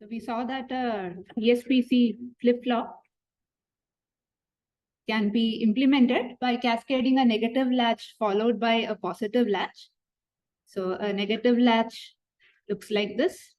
So we saw that TSPC flip-flop can be implemented by cascading a negative latch followed by a positive latch. So a negative latch looks like this.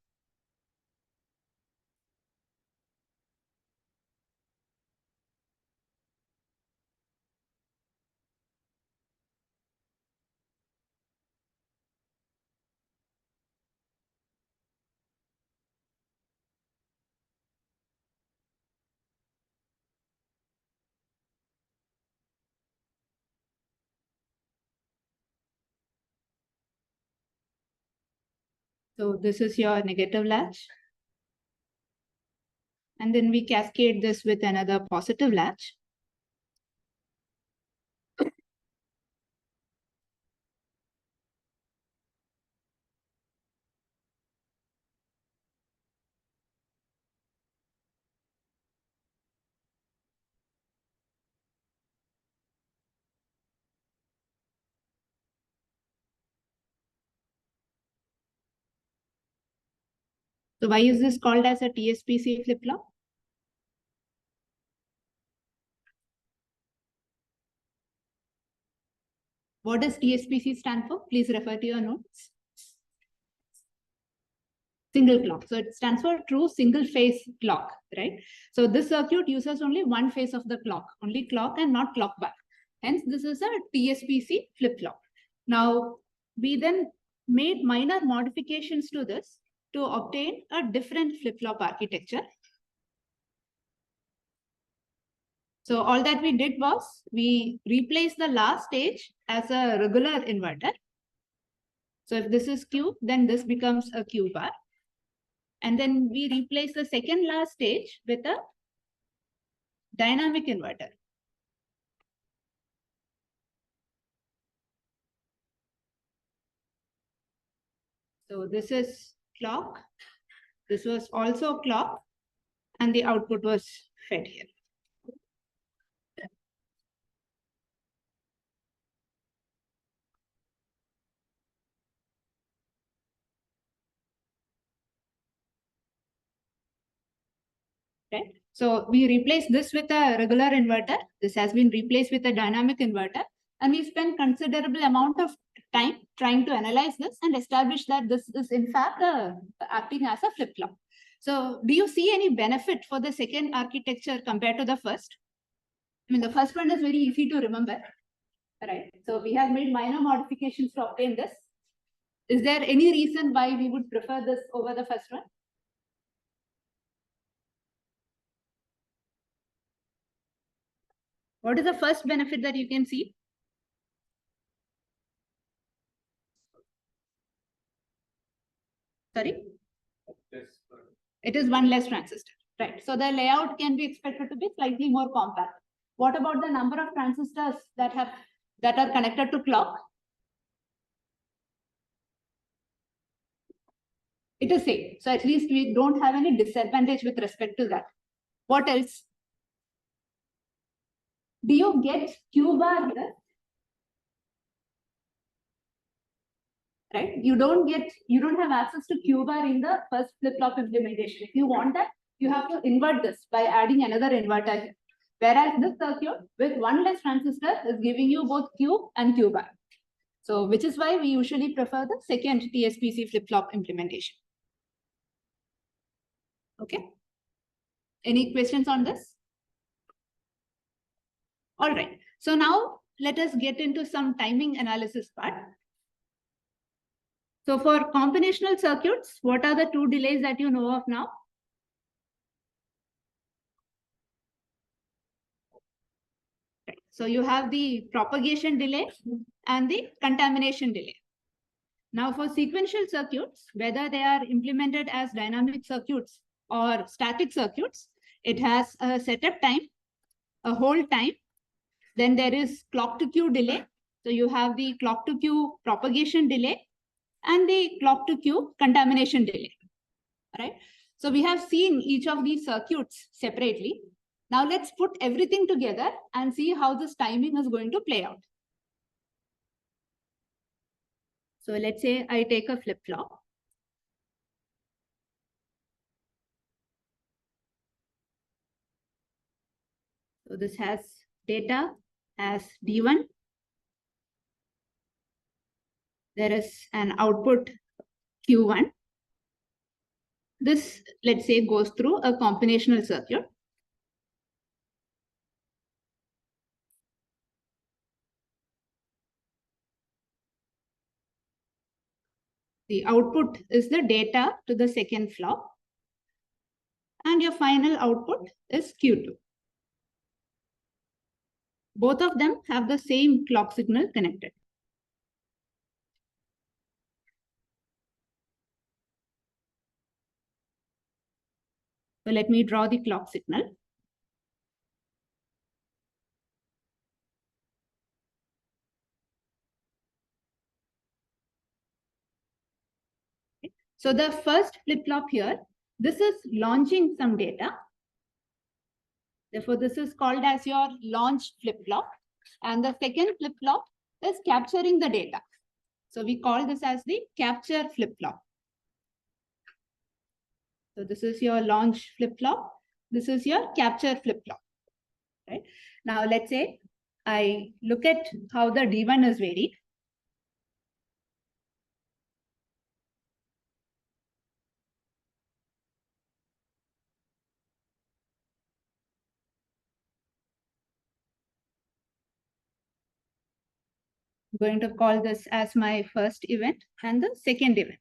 So this is your negative latch. And then we cascade this with another positive latch. So why is this called as a TSPC flip-flop? What does TSPC stand for? Please refer to your notes. Single clock. So it stands for true single phase clock, right? So this circuit uses only one phase of the clock, only clock and not clock back. Hence, this is a TSPC flip-flop. Now, we then made minor modifications to this to obtain a different flip-flop architecture. So all that we did was we replaced the last stage as a regular inverter. So if this is Q, then this becomes a Q bar. And then we replace the second last stage with a dynamic inverter. So this is clock. This was also clock. And the output was fed here. Right. So we replace this with a regular inverter. This has been replaced with a dynamic inverter. And we spent considerable amount of time trying to analyze this and establish that this is in fact acting as a flip-flop. So do you see any benefit for the second architecture compared to the first? I mean, the first one is very easy to remember, right? So we have made minor modifications to obtain this. Is there any reason why we would prefer this over the first one? What is the first benefit that you can see? Sorry? It is one less transistor, right? So the layout can be expected to be slightly more compact. What about the number of transistors that are connected to clock? It is same. So at least we don't have any disadvantage with respect to that. What else? Do you get Q bar here? Right? You don't have access to Q bar in the first flip-flop implementation. If you want that, you have to invert this by adding another inverter here. Whereas this circuit with one less transistor is giving you both Q and Q bar. So which is why we usually prefer the second TSPC flip-flop implementation. Okay. Any questions on this? All right. So now let us get into some timing analysis part. So for combinational circuits, what are the two delays that you know of now? Right. So you have the propagation delay and the contamination delay. Now for sequential circuits, whether they are implemented as dynamic circuits or static circuits, it has a setup time, a hold time. Then there is clock to Q delay. So you have the clock to Q propagation delay and the clock to Q contamination delay, right? So we have seen each of these circuits separately. Now let's put everything together and see how this timing is going to play out. So let's say I take a flip-flop. So this has data as D1. There is an output Q1. This, let's say, goes through a combinational circuit. The output is the data to the second flop. And your final output is Q2. Both of them have the same clock signal connected. So let me draw the clock signal. So the first flip-flop here, this is launching some data. Therefore, this is called as your launch flip-flop. And the second flip-flop is capturing the data. So we call this as the capture flip-flop. So this is your launch flip-flop. This is your capture flip-flop. Right? Now, let's say I look at how the D1 is varied. I'm going to call this as my first event and the second event.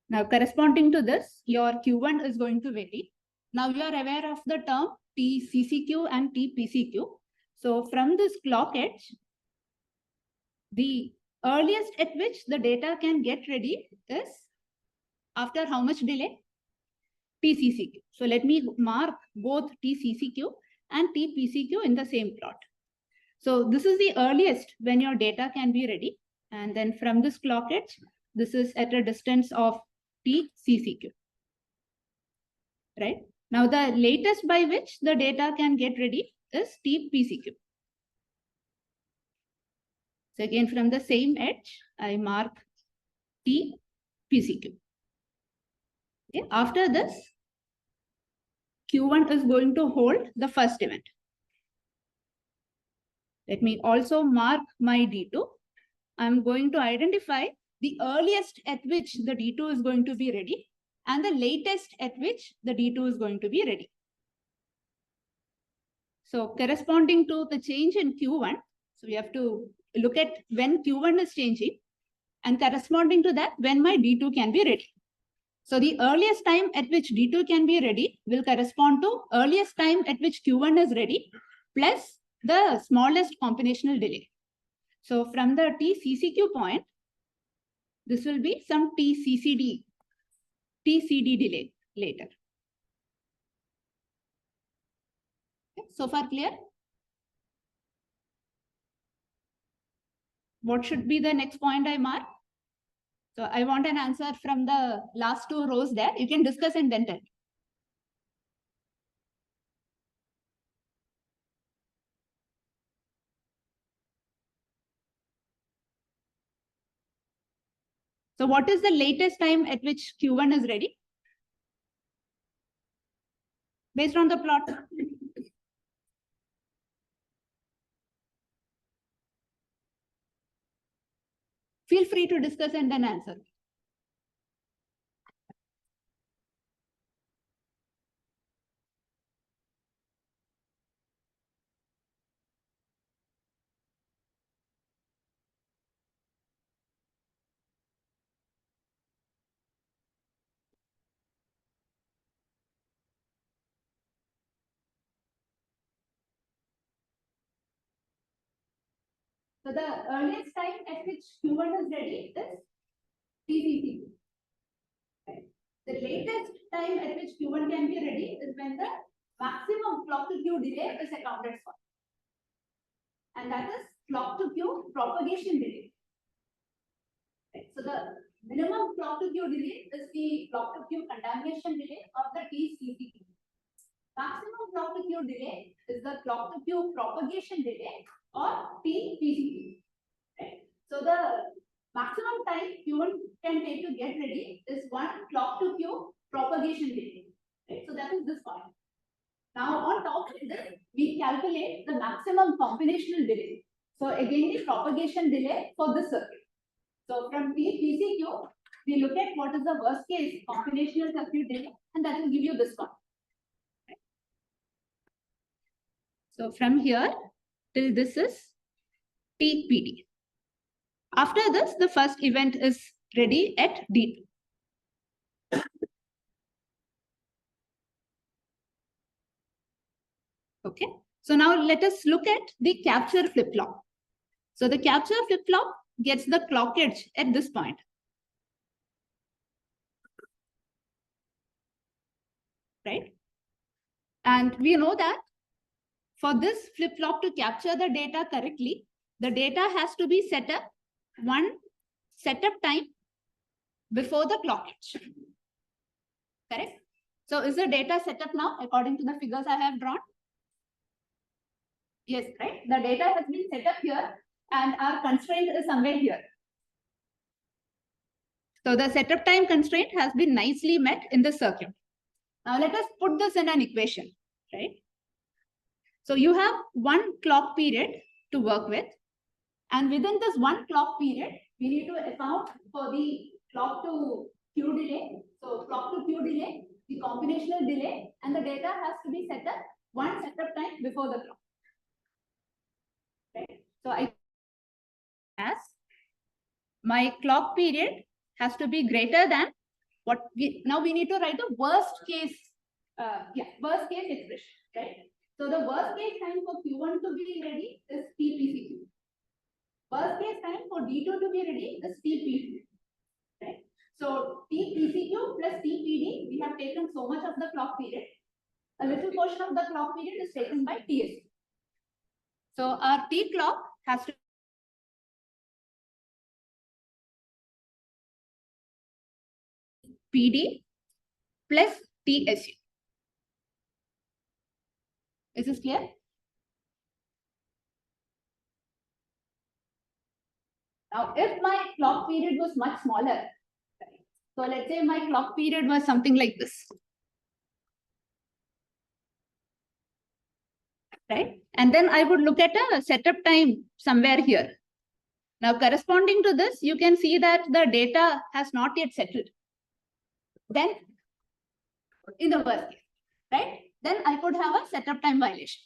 Now, corresponding to this, your Q1 is going to vary. Now, you are aware of the term TCCQ and TPCQ. So, from this clock edge, the earliest at which the data can get ready is after how much delay? TCCQ. So, let me mark both TCCQ and TPCQ in the same plot. So, this is the earliest when your data can be ready. And then from this clock edge, this is at a distance of TCCQ. Right? Now, the latest by which the data can get ready is TPCQ. So, again, from the same edge, I mark TPCQ. Okay. After this, Q1 is going to hold the first event. Let me also mark my D2. I'm going to identify the earliest at which the D2 is going to be ready and the latest at which the D2 is going to be ready. So corresponding to the change in Q1, so we have to look at when Q1 is changing and corresponding to that, when my D2 can be ready. So the earliest time at which D2 can be ready will correspond to earliest time at which Q1 is ready plus the smallest combinational delay. So from the TCCQ point, this will be some TCD delay later. Okay, so far clear? What should be the next point I mark? So I want an answer from the last two rows there. You can discuss and then tell. So what is the latest time at which Q1 is ready? Based on the plot. Feel free to discuss and then answer. So the earliest time at which Q1 is ready is TCC. Right. The latest time at which Q1 can be ready is when the maximum clock to Q delay is accounted for. And that is clock to Q propagation delay. Right. So the minimum clock to Q delay is the clock to Q contamination delay of the TCCQ. Maximum clock to Q delay is the clock to Q propagation delay or TPCQ. Right. So the maximum time Q1 can take to get ready is one clock to Q propagation delay. Right. So that is this point. Now on top of this, we calculate the maximum combinational delay. So again, the propagation delay for the circuit. So from TSPC, we look at what is the worst case combinational circuit delay, and that will give you this one. So from here till this is TPD. After this, the first event is ready at D2. Okay. So now let us look at the capture flip-flop. So the capture flip-flop gets the clock edge at this point. Right? And we know that for this flip-flop to capture the data correctly, the data has to be set up one setup time before the clock edge. Correct? So is the data set up now according to the figures I have drawn? Yes, right? The data has been set up here and our constraint is somewhere here. So the setup time constraint has been nicely met in the circuit. Now let us put this in an equation, right? So you have one clock period to work with. And within this one clock period, we need to account for the clock to Q delay. So clock to Q delay, the combinational delay, and the data has to be set up one setup time before the clock. Right? So as my clock period has to be greater than what we need to write the worst case worst case expression, right? So the worst case time for Q1 to be ready is TPCQ. Worst case time for D2 to be ready is TPD, right? So TPCQ plus TPD, we have taken so much of the clock period. A little portion of the clock period is taken by TSP. So our T clock has to PD plus TSU. Is this clear? Now, if my clock period was much smaller, so let's say my clock period was something like this, right? And then I would look at a setup time somewhere here. Now, corresponding to this, you can see that the data has not yet settled. Then, in the worst case, right? Then I could have a setup time violation.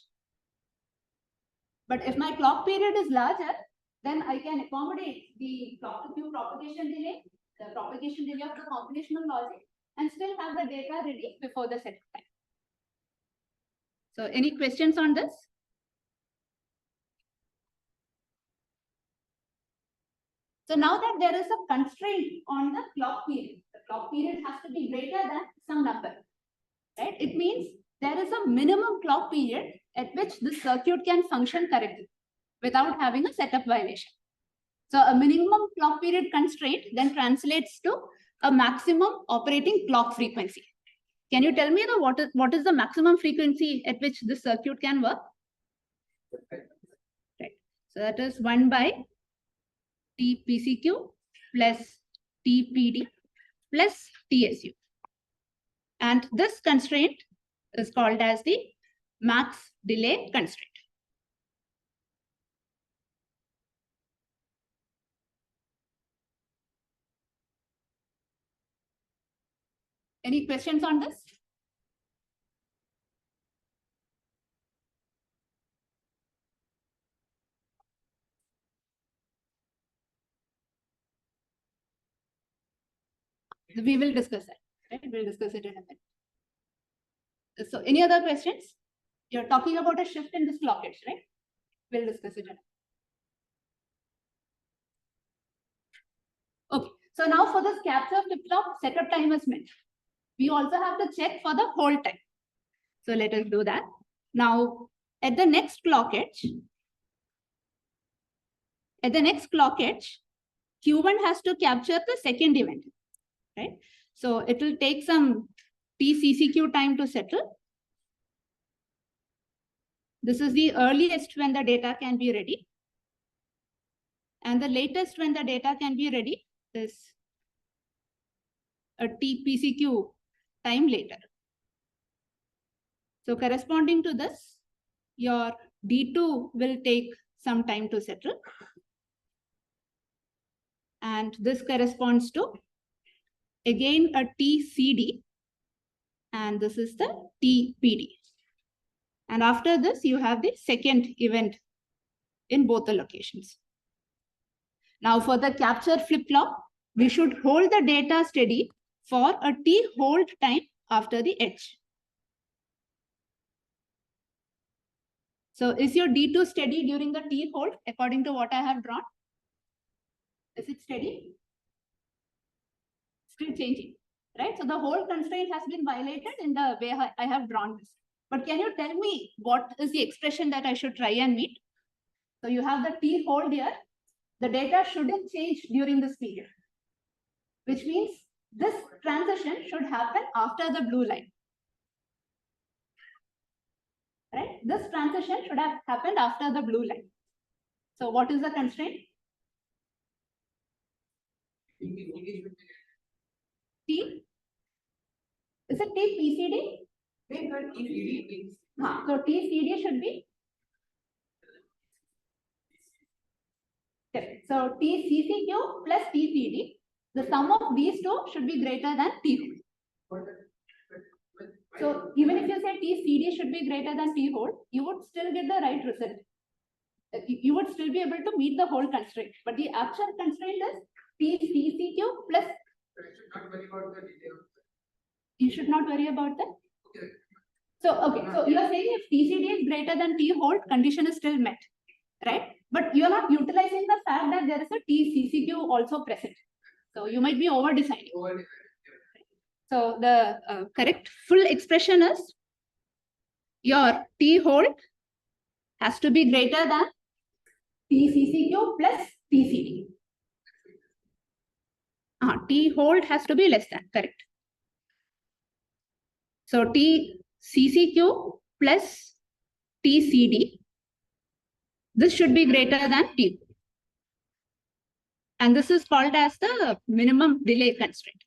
But if my clock period is larger, then I can accommodate the clock to Q propagation delay, the propagation delay of the combinational logic, and still have the data ready before the setup time. So any questions on this? So now that there is a constraint on the clock period has to be greater than some number, right? It means there is a minimum clock period at which the circuit can function correctly without having a setup violation. So a minimum clock period constraint then translates to a maximum operating clock frequency. Can you tell me what is the maximum frequency at which this circuit can work? Right. So that is 1 by TPCQ plus TPD plus TSU. And this constraint is called as the max delay constraint. Any questions on this? We will discuss that. Right? We'll discuss it in a minute. So any other questions? You're talking about a shift in this clock edge, right? We'll discuss it in a minute. Okay. So now for this capture flip-flop, setup time is met. We also have to check for the hold time. So let us do that. Now, at the next clock edge, Q1 has to capture the second event, right? So it will take some TCCQ time to settle. This is the earliest when the data can be ready. And the latest when the data can be ready is a TPCQ time later. So corresponding to this, your D2 will take some time to settle. And this corresponds to, again, a TCD. And this is the TPD. And after this, you have the second event in both the locations. Now for the capture flip-flop, we should hold the data steady for a T hold time after the H. So is your D2 steady during the T hold according to what I have drawn? Is it steady? Still changing, right? So the hold constraint has been violated in the way I have drawn this. But can you tell me what is the expression that I should try and meet? So you have the T hold here. The data shouldn't change during this period, which means this transition should happen after the blue line. Right? This transition should have happened after the blue line. So what is the constraint? T? Is it TPCD? So TCD should be? Okay. So TCCQ plus TCD, the sum of these two should be greater than T hold. So even if you say TCD should be greater than T hold, you would still get the right result. You would still be able to meet the hold constraint. But the actual constraint is TCCQ plus. You should not worry about that. Okay. So you are saying if TCD is greater than T hold, condition is still met, right? But you are not utilizing the fact that there is a TCCQ also present. So you might be over designing. So the correct full expression is your T hold has to be greater than TCCQ plus TCD. T hold has to be less than, correct. So TCCQ plus TCD, this should be greater than T. And this is called as the minimum delay constraint.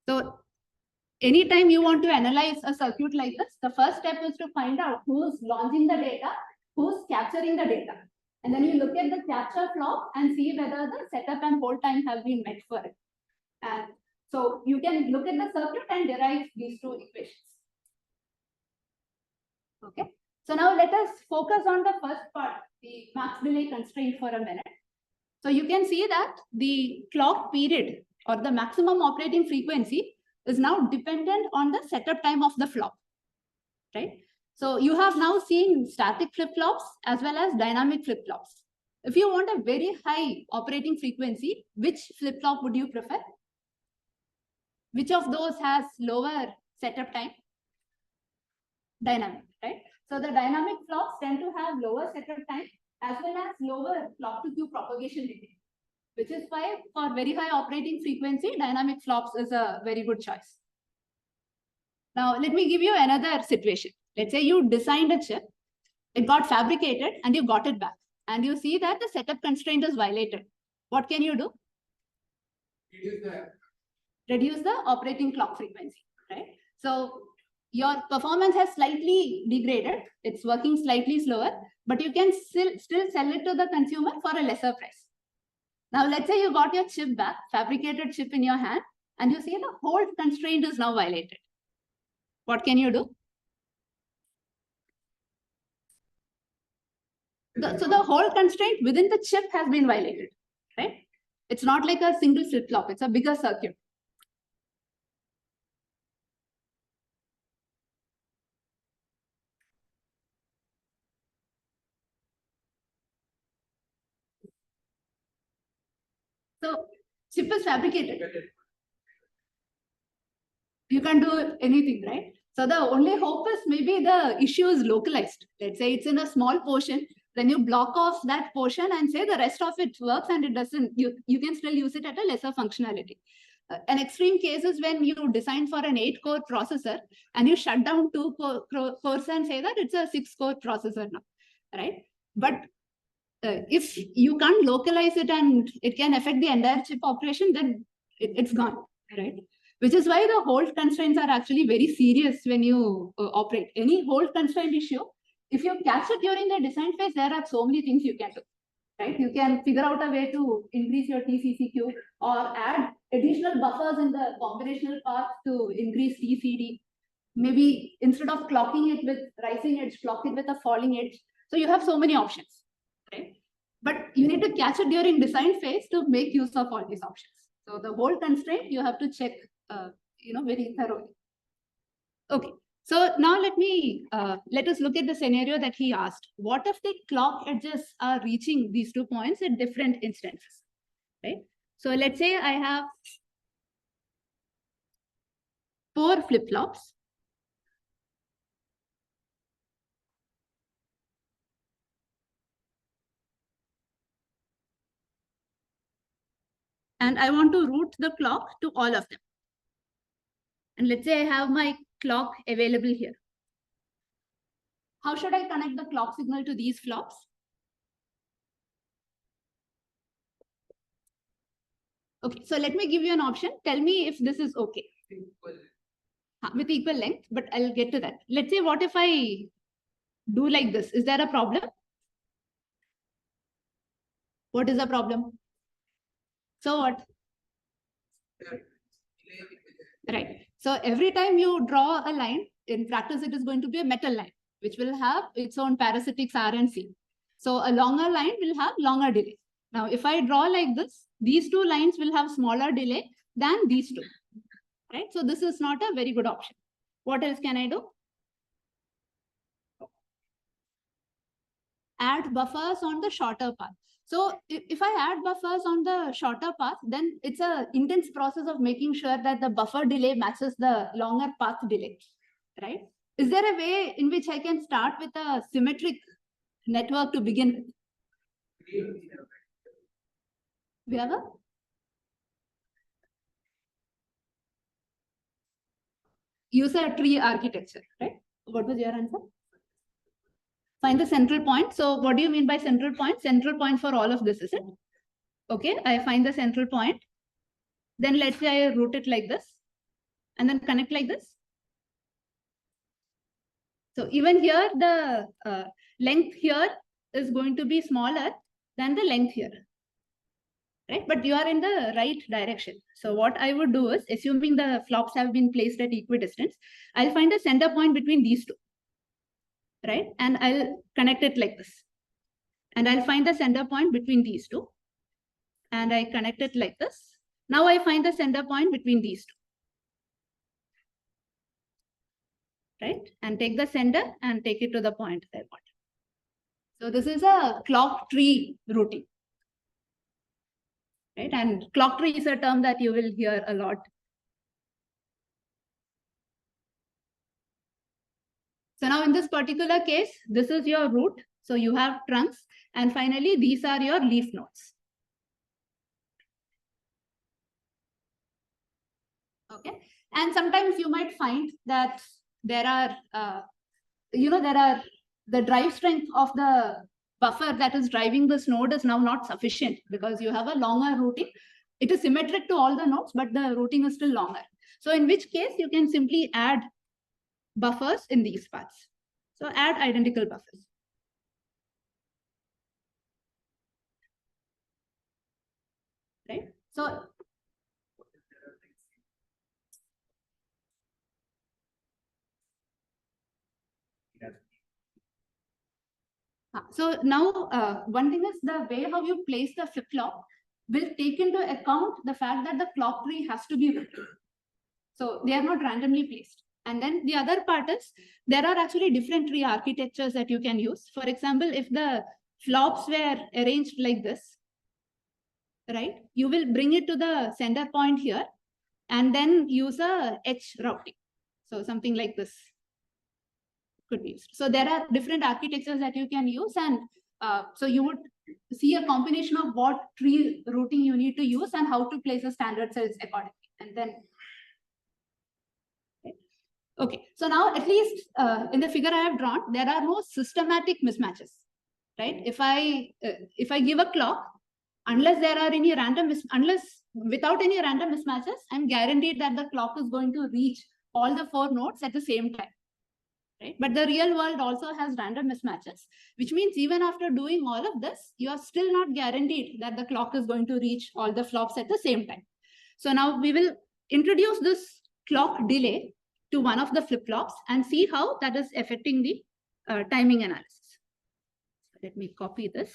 So anytime you want to analyze a circuit like this, the first step is to find out who's launching the data, who's capturing the data. And then you look at the capture flop and see whether the setup and hold time have been met for it. And so you can look at the circuit and derive these two equations. Okay. So now let us focus on the first part, the max delay constraint for a minute. So you can see that the clock period or the maximum operating frequency is now dependent on the setup time of the flop, right? So you have now seen static flip-flops as well as dynamic flip-flops. If you want a very high operating frequency, which flip-flop would you prefer? Which of those has lower setup time? Dynamic, right? So the dynamic flops tend to have lower setup time as well as lower clock to queue propagation delay, which is why for very high operating frequency, dynamic flops is a very good choice. Now, let me give you another situation. Let's say you designed a chip, it got fabricated and you got it back. And you see that the setup constraint is violated. What can you do? Reduce the operating clock frequency, right? So your performance has slightly degraded. It's working slightly slower, but you can still sell it to the consumer for a lesser price. Now, let's say you got your chip back, fabricated chip in your hand, and you see the hold constraint is now violated. What can you do? So the hold constraint within the chip has been violated, right? It's not like a single flip-flop. It's a bigger circuit. So chip is fabricated. You can't do anything, right? So the only hope is maybe the issue is localized. Let's say it's in a small portion. Then you block off that portion and say the rest of it works and it doesn't. You can still use it at a lesser functionality. An extreme case is when you design for an 8-core processor and you shut down 2 cores and say that it's a 6-core processor now, right? But if you can't localize it and it can affect the entire chip operation, then it's gone, right? Which is why the hold constraints are actually very serious when you operate. Any hold constraint issue, if you catch it during the design phase, there are so many things you can do, right? You can figure out a way to increase your TCCQ or add additional buffers in the combinational path to increase TCD. Maybe instead of clocking it with rising edge, clock it with a falling edge. So you have so many options, right? But you need to catch it during design phase to make use of all these options. So the whole constraint you have to check, very thoroughly. Okay. So now let us look at the scenario that he asked. What if the clock edges are reaching these 2 points at different instances, right? So let's say I have 4 flip-flops. And I want to route the clock to all of them. And let's say I have my clock available here. How should I connect the clock signal to these flops? Okay, so let me give you an option. Tell me if this is okay. With equal length, but I'll get to that. Let's say, what if I do like this? Is there a problem? What is the problem? So what? Right. So every time you draw a line, in practice, it is going to be a metal line, which will have its own parasitics R and C. So a longer line will have longer delay. Now, if I draw like this, these 2 lines will have smaller delay than these 2. Right? So this is not a very good option. What else can I do? Add buffers on the shorter path. So if I add buffers on the shorter path, then it's an intense process of making sure that the buffer delay matches the longer path delay, right? Is there a way in which I can start with a symmetric network to begin with? We have a user tree architecture, right? What was your answer? Find the central point. So what do you mean by central point? Central point for all of this, is it? Okay, I find the central point. Then let's say I route it like this and then connect like this. So even here, the length here is going to be smaller than the length here, right? But you are in the right direction. So what I would do is, assuming the flops have been placed at equidistance, I'll find a center point between these 2, right? And I'll connect it like this. And I'll find the center point between these 2. And I connect it like this. Now I find the center point between these 2. Right? And take the center and take it to the point I want. So this is a clock tree routing. Right? And clock tree is a term that you will hear a lot. So now in this particular case, this is your root. So you have trunks. And finally, these are your leaf nodes. Okay. And sometimes you might find that there are, the drive strength of the buffer that is driving this node is now not sufficient because you have a longer routing. It is symmetric to all the nodes, but the routing is still longer. So in which case you can simply add buffers in these paths. So add identical buffers. Right? So now one thing is the way how you place the flip-flop will take into account the fact that the clock tree has to be routed. So they are not randomly placed. And then the other part is there are actually different tree architectures that you can use. For example, if the flops were arranged like this, right, you will bring it to the center point here and then use a H routing. So something like this could be used. So there are different architectures that you can use. And so you would see a combination of what tree routing you need to use and how to place the standard cells accordingly. And then okay, so now at least in the figure I have drawn, there are no systematic mismatches, right? If I give a clock, unless there are any without any random mismatches, I'm guaranteed that the clock is going to reach all the 4 nodes at the same time, right? But the real world also has random mismatches, which means even after doing all of this, you are still not guaranteed that the clock is going to reach all the flops at the same time. So now we will introduce this clock delay to one of the flip-flops and see how that is affecting the timing analysis. Let me copy this.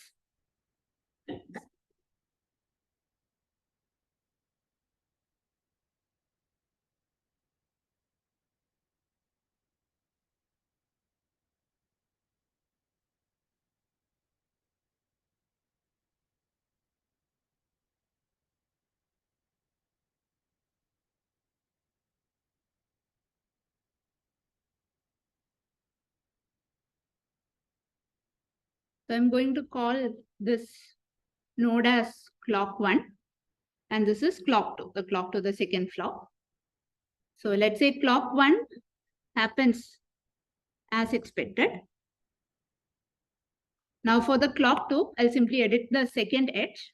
So I'm going to call this node as clock 1, and this is clock 2, the clock to the second flop. So let's say clock 1 happens as expected. Now for the clock 2, I'll simply edit the second edge.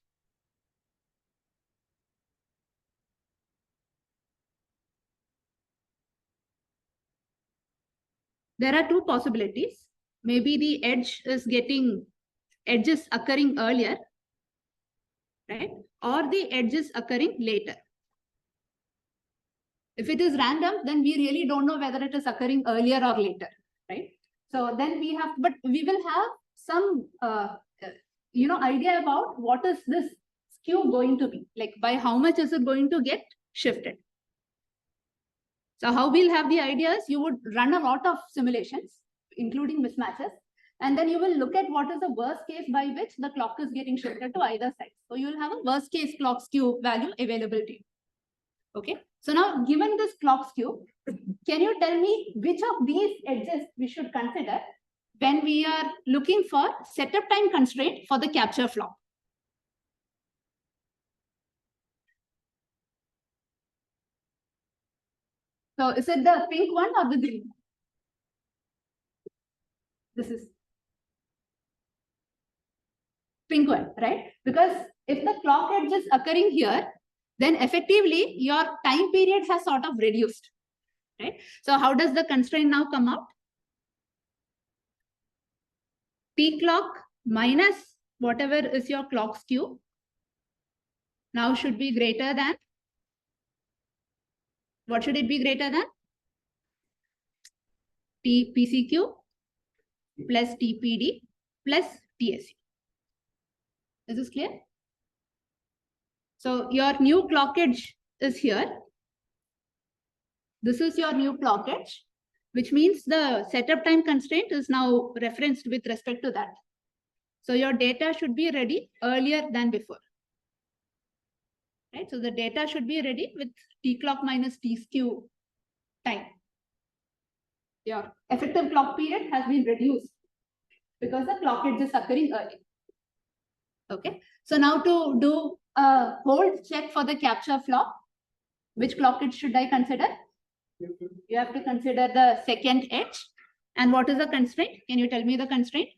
There are 2 possibilities. Maybe the edge is occurring earlier, right? Or the edge is occurring later. If it is random, then we really don't know whether it is occurring earlier or later, right? So then we will have some, idea about what is this skew going to be, like by how much is it going to get shifted. So how we'll have the ideas, you would run a lot of simulations, including mismatches, and then you will look at what is the worst case by which the clock is getting shifted to either side. So you will have a worst case clock skew value available to you. Okay. So now, given this clock skew, can you tell me which of these edges we should consider when we are looking for setup time constraint for the capture flop? So is it the pink one or the green? This is pink one, right? Because if the clock edge is occurring here, then effectively your time period has sort of reduced, right? So how does the constraint now come out? T clock minus whatever is your clock skew now should be greater than, what should it be greater than? TPCQ plus TPD plus TSU. Is this clear? So your new clock edge is here. This is your new clock edge, which means the setup time constraint is now referenced with respect to that. So your data should be ready earlier than before. Right? So the data should be ready with T clock minus T skew time. Your effective clock period has been reduced because the clock edge is occurring early. Okay. So now to do a hold check for the capture flop, which clock edge should I consider? You have to consider the second edge. And what is the constraint? Can you tell me the constraint?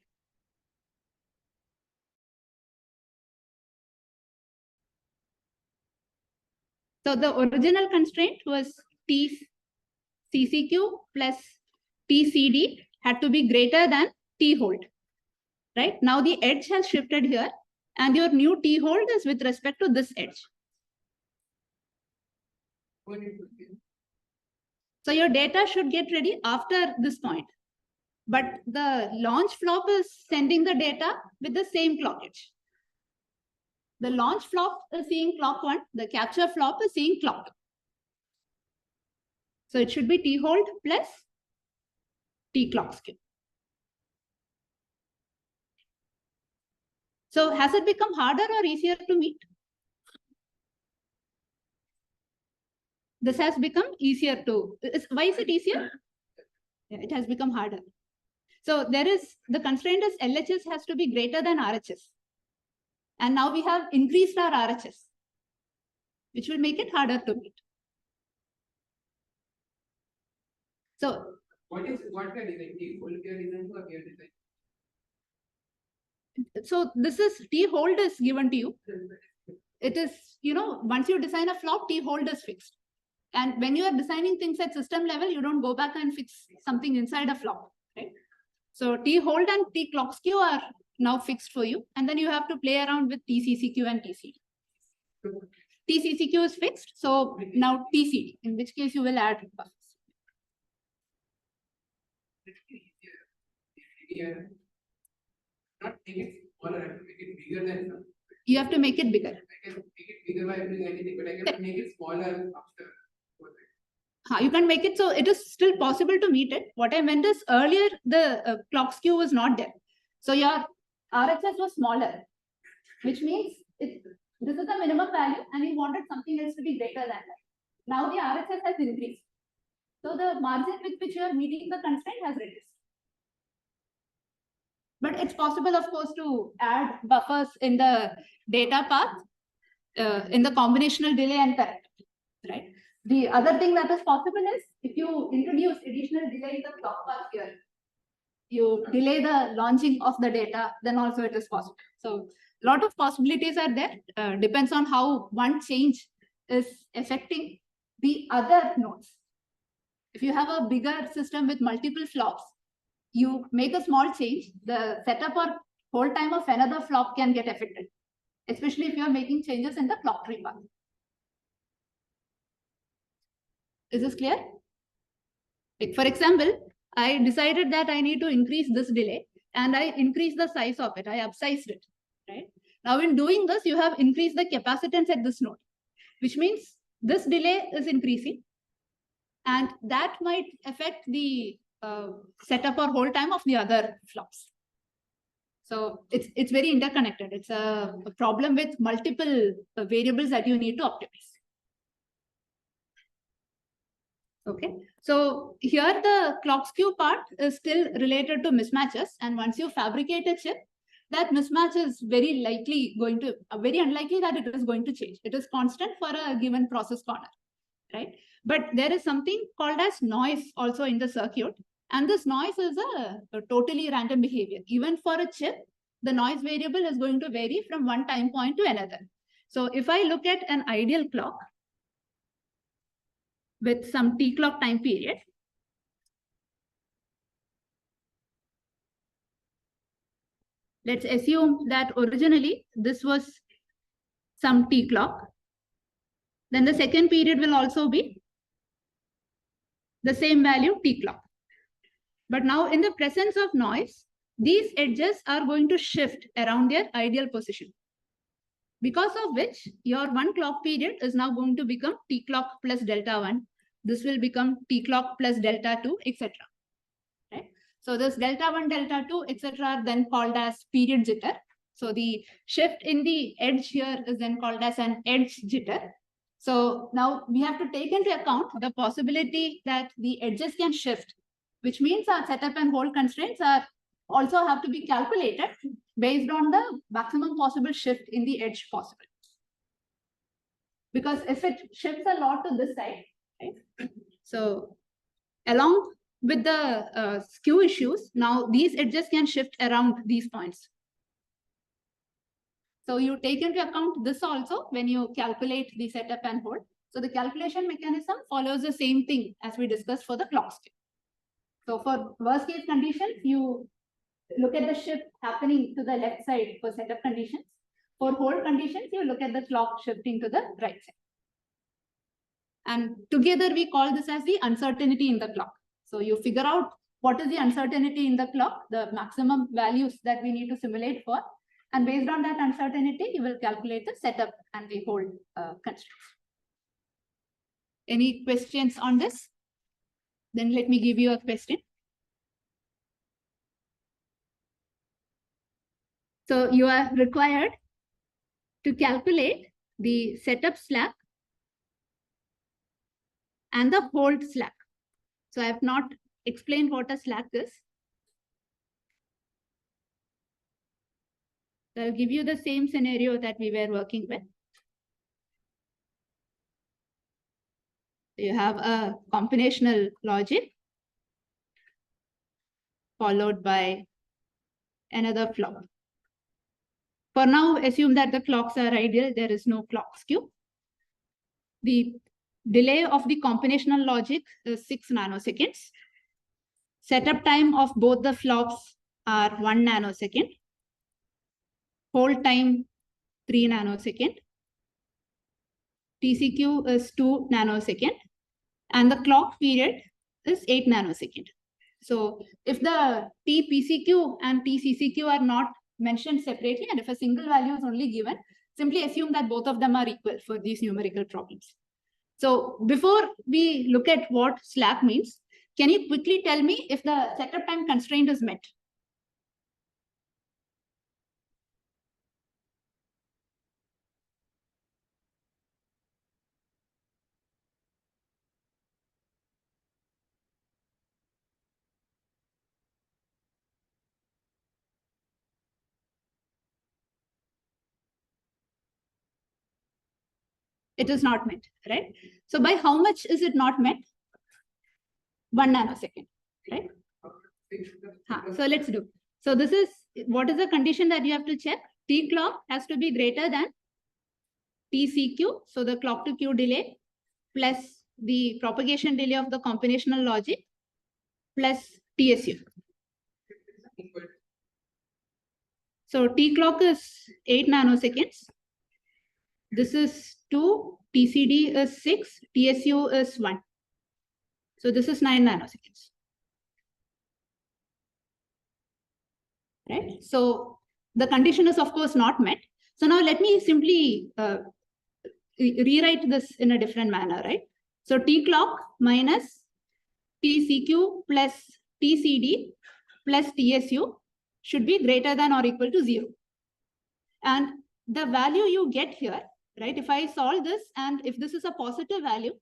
So the original constraint was TCQ plus TCD had to be greater than T hold, right? Now the edge has shifted here and your new T hold is with respect to this edge. So your data should get ready after this point. But the launch flop is sending the data with the same clock edge. The launch flop is seeing clock 1, the capture flop is seeing clock 2. So it should be T hold plus T clock skew. So has it become harder or easier to meet? This has become easier to. Why is it easier? Yeah, it has become harder. So the constraint is LHS has to be greater than RHS. And now we have increased our RHS, which will make it harder to meet. So what we are designing? So this is T hold is given to you. It is, once you design a flop, T hold is fixed. And when you are designing things at system level, you don't go back and fix something inside a flop, right? So T hold and T clock skew are now fixed for you. And then you have to play around with TCCQ and TCD. TCCQ is fixed. So now TCD, in which case you will add buffers. Not make it smaller, I have to make it bigger than some. You have to make it bigger. I can make it bigger by doing anything, but I can make it smaller after. You can make it so it is still possible to meet it. What I meant is earlier the clock skew was not there. So your RHS was smaller, which means this is the minimum value and you wanted something else to be greater than that. Now the RHS has increased. So the margin with which you are meeting the constraint has reduced. But it's possible, of course, to add buffers in the data path, in the combinational delay and correct, right? The other thing that is possible is if you introduce additional delay in the clock path here, you delay the launching of the data, then also it is possible. So a lot of possibilities are there. Depends on how one change is affecting the other nodes. If you have a bigger system with multiple flops, you make a small change, the setup or hold time of another flop can get affected, especially if you are making changes in the clock tree path. Is this clear? Like for example, I decided that I need to increase this delay and I increased the size of it. I upsized it, right? Now in doing this, you have increased the capacitance at this node, which means this delay is increasing and that might affect the setup or hold time of the other flops. So it's very interconnected. It's a problem with multiple variables that you need to optimize. Okay, so here the clock skew part is still related to mismatches. And once you fabricate a chip, that mismatch is very unlikely that it is going to change. It is constant for a given process corner, right? But there is something called as noise also in the circuit. And this noise is a totally random behavior. Even for a chip, the noise variable is going to vary from one time point to another. So if I look at an ideal clock with some T clock time period, let's assume that originally this was some T clock. Then the second period will also be the same value T clock. But now in the presence of noise, these edges are going to shift around their ideal position. Because of which your one clock period is now going to become T clock plus delta 1. This will become T clock plus delta 2, etc. Right? So this delta 1, delta 2, etc. are then called as period jitter. So the shift in the edge here is then called as an edge jitter. So now we have to take into account the possibility that the edges can shift, which means our setup and hold constraints are also have to be calculated based on the maximum possible shift in the edge possible. Because if it shifts a lot to this side, right? So along with the skew issues, now these edges can shift around these points. So you take into account this also when you calculate the setup and hold. So the calculation mechanism follows the same thing as we discussed for the clock skew. So for worst case conditions, you look at the shift happening to the left side for setup conditions. For hold conditions, you look at the clock shifting to the right side. And together we call this as the uncertainty in the clock. So you figure out what is the uncertainty in the clock, the maximum values that we need to simulate for. And based on that uncertainty, you will calculate the setup and the hold constraints. Any questions on this? Then let me give you a question. So you are required to calculate the setup slack and the hold slack. So I have not explained what a slack is. So I'll give you the same scenario that we were working with. You have a combinational logic followed by another flop. For now, assume that the clocks are ideal. There is no clock skew. The delay of the combinational logic is 6 nanoseconds. Setup time of both the flops are 1 nanosecond. Hold time 3 nanosecond. TCQ is 2 nanosecond. And the clock period is 8 nanosecond. So if the TPCQ and TCCQ are not mentioned separately, and if a single value is only given, simply assume that both of them are equal for these numerical problems. So before we look at what slack means, can you quickly tell me if the setup time constraint is met? It is not met, right? So by how much is it not met? 1 nanosecond, right? So let's do. So this is, what is the condition that you have to check? T clock has to be greater than TCQ, so the clock to Q delay, plus the propagation delay of the combinational logic, plus TSU. So T clock is 8 nanoseconds. This is 2, TCD is 6, TSU is 1. So this is 9 nanoseconds. Right? So the condition is of course not met. So now let me simply rewrite this in a different manner, right? So T clock minus TCQ plus TCD plus TSU should be greater than or equal to 0. And the value you get here, right? If I solve this and if this is a positive value,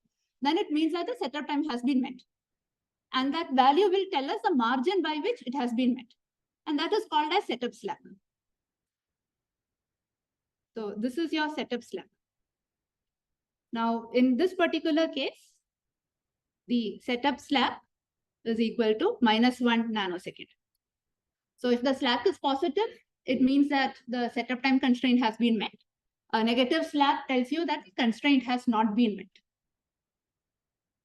then it means that the setup time has been met. And that value will tell us the margin by which it has been met. And that is called as setup slack. So this is your setup slack. Now, in this particular case, the setup slack is equal to -1 nanosecond. So if the slack is positive, it means that the setup time constraint has been met. A negative slack tells you that the constraint has not been met.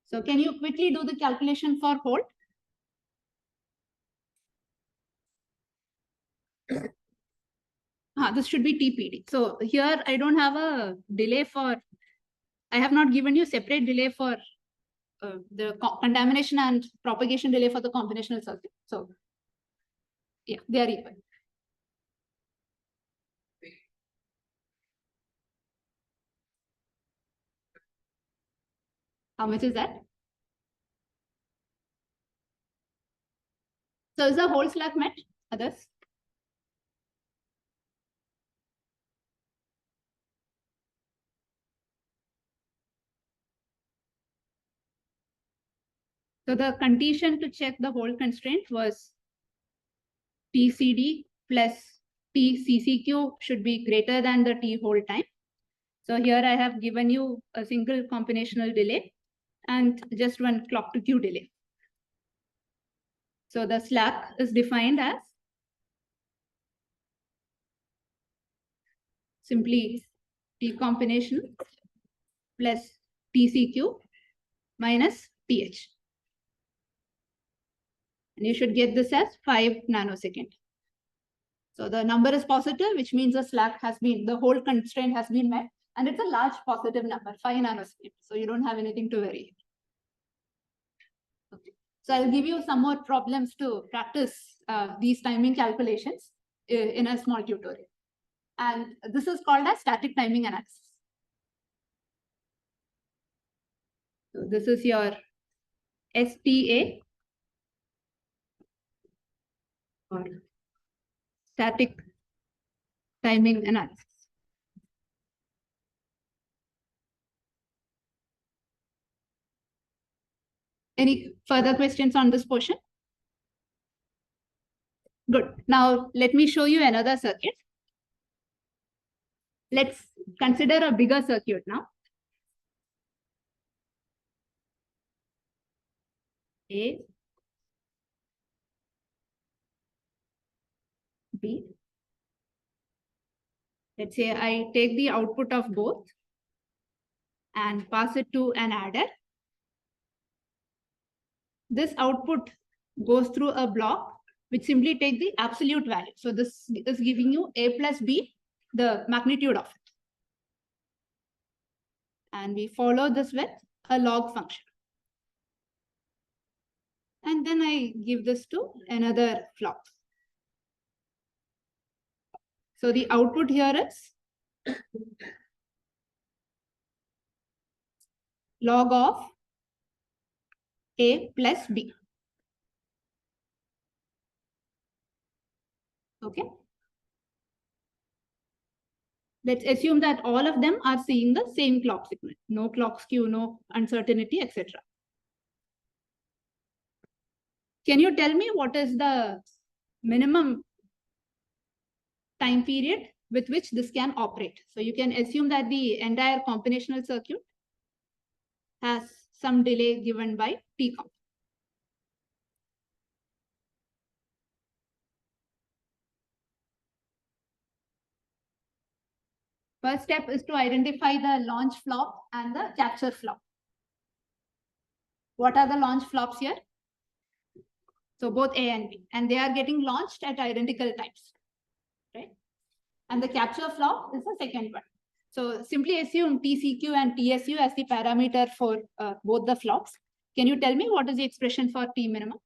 So can you quickly do the calculation for hold? This should be TPD. So here I don't have a delay for, I have not given you separate delay for the contamination and propagation delay for the combinational circuit. So yeah, they are equal. How much is that? So is the whole slack met? Others? So the condition to check the whole constraint was TCD plus TCCQ should be greater than the T whole time. So here I have given you a single combinational delay and just one clock to Q delay. So the slack is defined as simply T combination plus TCQ minus TH. And you should get this as 5 nanosecond. So the number is positive, which means the slack has been, the whole constraint has been met. And it's a large positive number, 5 nanosecond. So you don't have anything to worry. Okay. So I'll give you some more problems to practice these timing calculations in a small tutorial. And this is called as static timing analysis. So this is your STA or static timing analysis. Any further questions on this portion? Good. Now, let me show you another circuit. Let's consider a bigger circuit now. A, B, Let's say I take the output of both and pass it to an adder. This output goes through a block which simply take the absolute value. So this is giving you a plus b, the magnitude of it. And we follow this with a log function. And then I give this to another flop. So the output here is log of a plus b. Okay. Let's assume that all of them are seeing the same clock signal. No clock skew, no uncertainty, etc. Can you tell me what is the minimum time period with which this can operate? So you can assume that the entire combinational circuit has some delay given by T-comp. First step is to identify the launch flop and the capture flop. What are the launch flops here? So both A and B, and they are getting launched at identical times, right? And the capture flop is the second one. So simply assume TCQ and TSU as the parameter for both the flops. Can you tell me what is the expression for T minimum?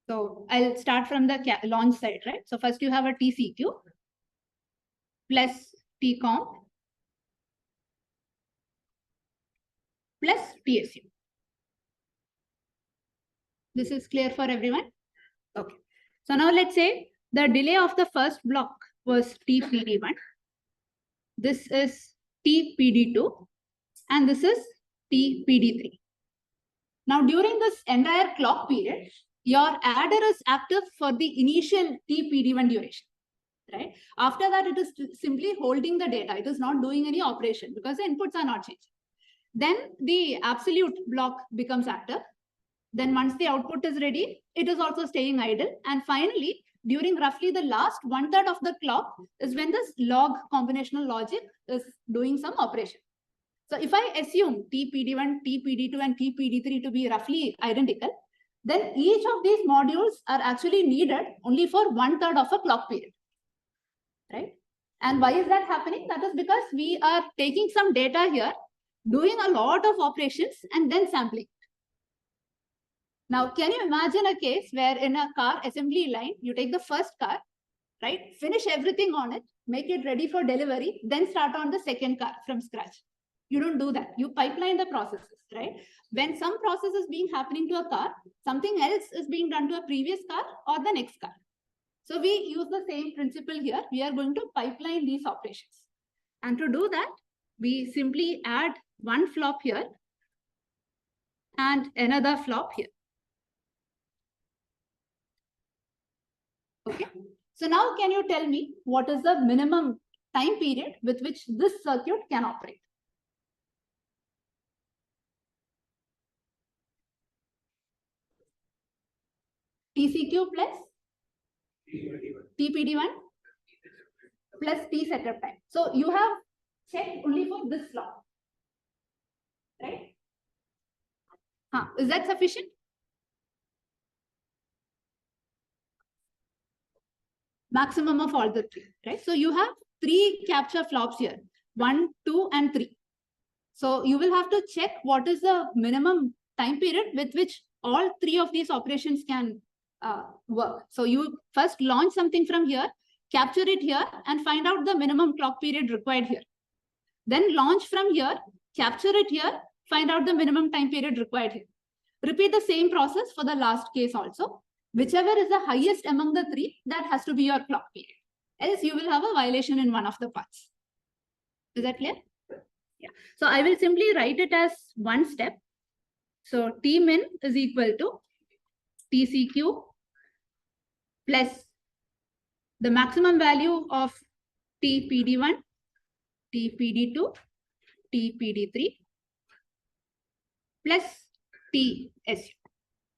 So I'll start from the launch side, right? So first you have a TCQ plus TComp plus TSU. This is clear for everyone? Okay. So now let's say the delay of the first block was TPD1. This is TPD2 and this is TPD3. Now during this entire clock period, your adder is active for the initial TPD1 duration, right? After that, it is simply holding the data. It is not doing any operation because the inputs are not changing. Then the absolute block becomes active. Then once the output is ready, it is also staying idle. And finally, during roughly the last 1/3 of the clock is when this log combinational logic is doing some operation. So if I assume TPD1, TPD2, and TPD3 to be roughly identical, then each of these modules are actually needed only for 1/3 of a clock period, right? And why is that happening? That is because we are taking some data here, doing a lot of operations, and then sampling. Now, can you imagine a case where in a car assembly line, you take the first car, right? Finish everything on it, make it ready for delivery, then start on the second car from scratch. You don't do that. You pipeline the processes, right? When some process is being happening to a car, something else is being done to a previous car or the next car. So we use the same principle here. We are going to pipeline these operations. And to do that, we simply add one flop here and another flop here. Okay. So now can you tell me what is the minimum time period with which this circuit can operate? TCQ plus TPD1 plus T setup time. So you have checked only for this flop, right? Is that sufficient? Maximum of all the three, right? So you have 3 capture flops here, 1, 2, and 3. So you will have to check what is the minimum time period with which all 3 of these operations can work. So you first launch something from here, capture it here, and find out the minimum clock period required here. Then launch from here, capture it here, find out the minimum time period required here. Repeat the same process for the last case also. Whichever is the highest among the 3, that has to be your clock period. Else you will have a violation in one of the paths. Is that clear? Yeah. So I will simply write it as one step. So T min is equal to TCQ plus the maximum value of TPD1 TPD2, TPD3 plus TSU.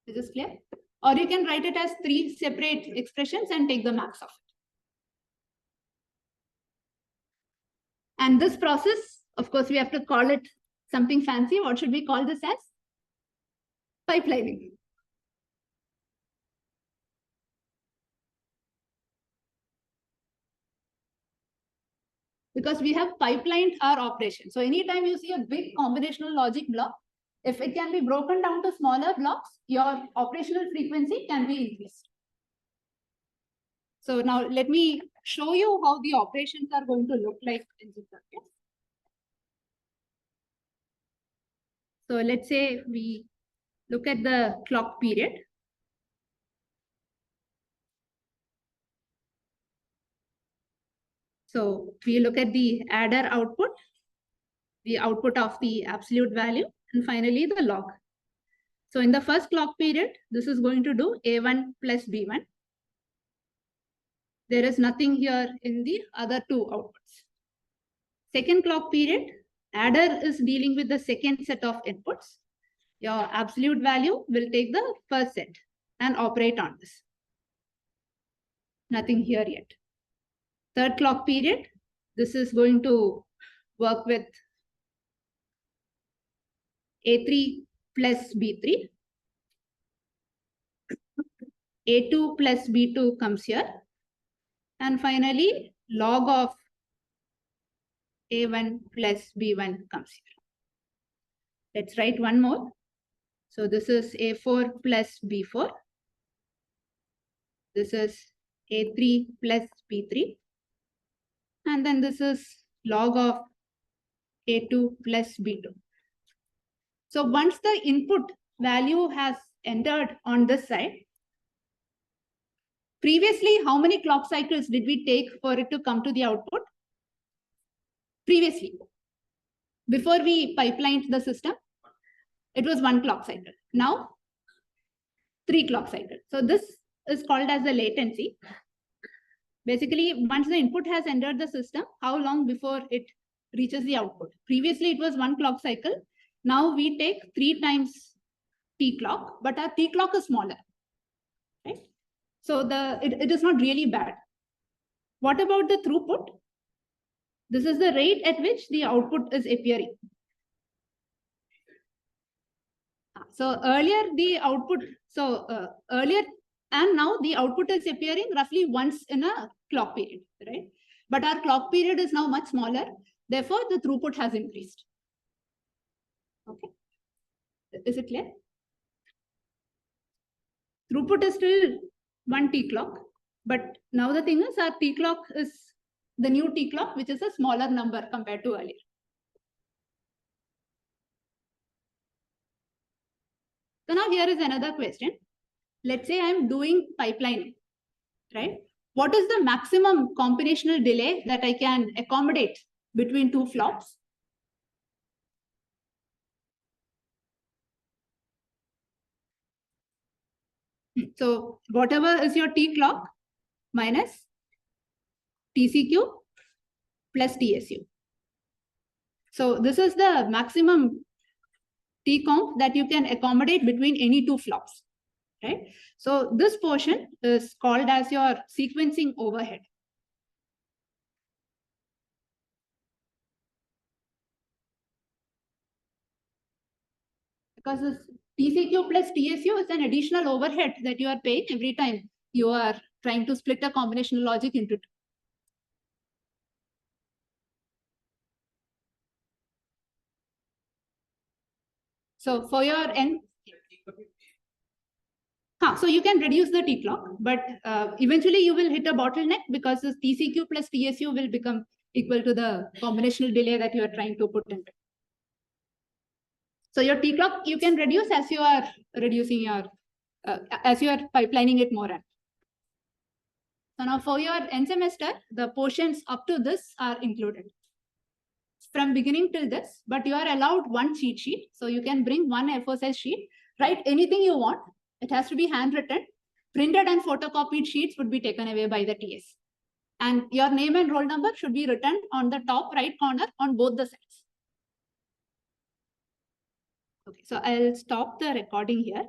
Is this clear? Or you can write it as 3 separate expressions and take the max of it. And this process, of course, we have to call it something fancy. What should we call this as? Pipelining. Because we have pipelined our operation. So anytime you see a big combinational logic block, if it can be broken down to smaller blocks, your operational frequency can be increased. So now let me show you how the operations are going to look like in jitter. So let's say we look at the clock period. So we look at the adder output, the output of the absolute value, and finally the log. So in the first clock period, this is going to do A1 plus B1. There is nothing here in the other two outputs. Second clock period, adder is dealing with the second set of inputs. Your absolute value will take the first set and operate on this. Nothing here yet. Third clock period, this is going to work with A3 plus B3. A2 plus B2 comes here. And finally, log of A1 plus B1 comes here. Let's write one more. So this is A4 plus B4. This is A3 plus B3. And then this is log of A2 plus B2. So once the input value has entered on this side, previously, how many clock cycles did we take for it to come to the output? Previously, before we pipelined the system, it was 1 clock cycle. Now, 3 clock cycles. So this is called as the latency. Basically, once the input has entered the system, how long before it reaches the output? Previously, it was 1 clock cycle. Now we take 3 times T clock, but our T clock is smaller, right? So it is not really bad. What about the throughput? This is the rate at which the output is appearing. So earlier the output, earlier and now the output is appearing roughly once in a clock period, right? But our clock period is now much smaller. Therefore, the throughput has increased. Okay. Is it clear? Throughput is still 1 T clock, but now the thing is our T clock is the new T clock, which is a smaller number compared to earlier. So now here is another question. Let's say I'm doing pipelining, right? What is the maximum combinational delay that I can accommodate between 2 flops? So whatever is your T clock minus TCQ plus TSU. So this is the maximum T conc that you can accommodate between any 2 flops, right? So this portion is called as your sequencing overhead. Because this TCQ plus TSU is an additional overhead that you are paying every time you are trying to split a combinational logic into 2. So for your N, so you can reduce the T clock, but eventually you will hit a bottleneck because this TCQ plus TSU will become equal to the combinational delay that you are trying to put into. So your T clock you can reduce as you are reducing your, as you are pipelining it more. So now for your end semester, the portions up to this are included. From beginning till this, but you are allowed 1 cheat sheet. So you can bring 1 A4 size sheet, write anything you want. It has to be handwritten. Printed and photocopied sheets would be taken away by the TS. And your name and roll number should be written on the top right corner on both the sides. Okay, so I'll stop the recording here.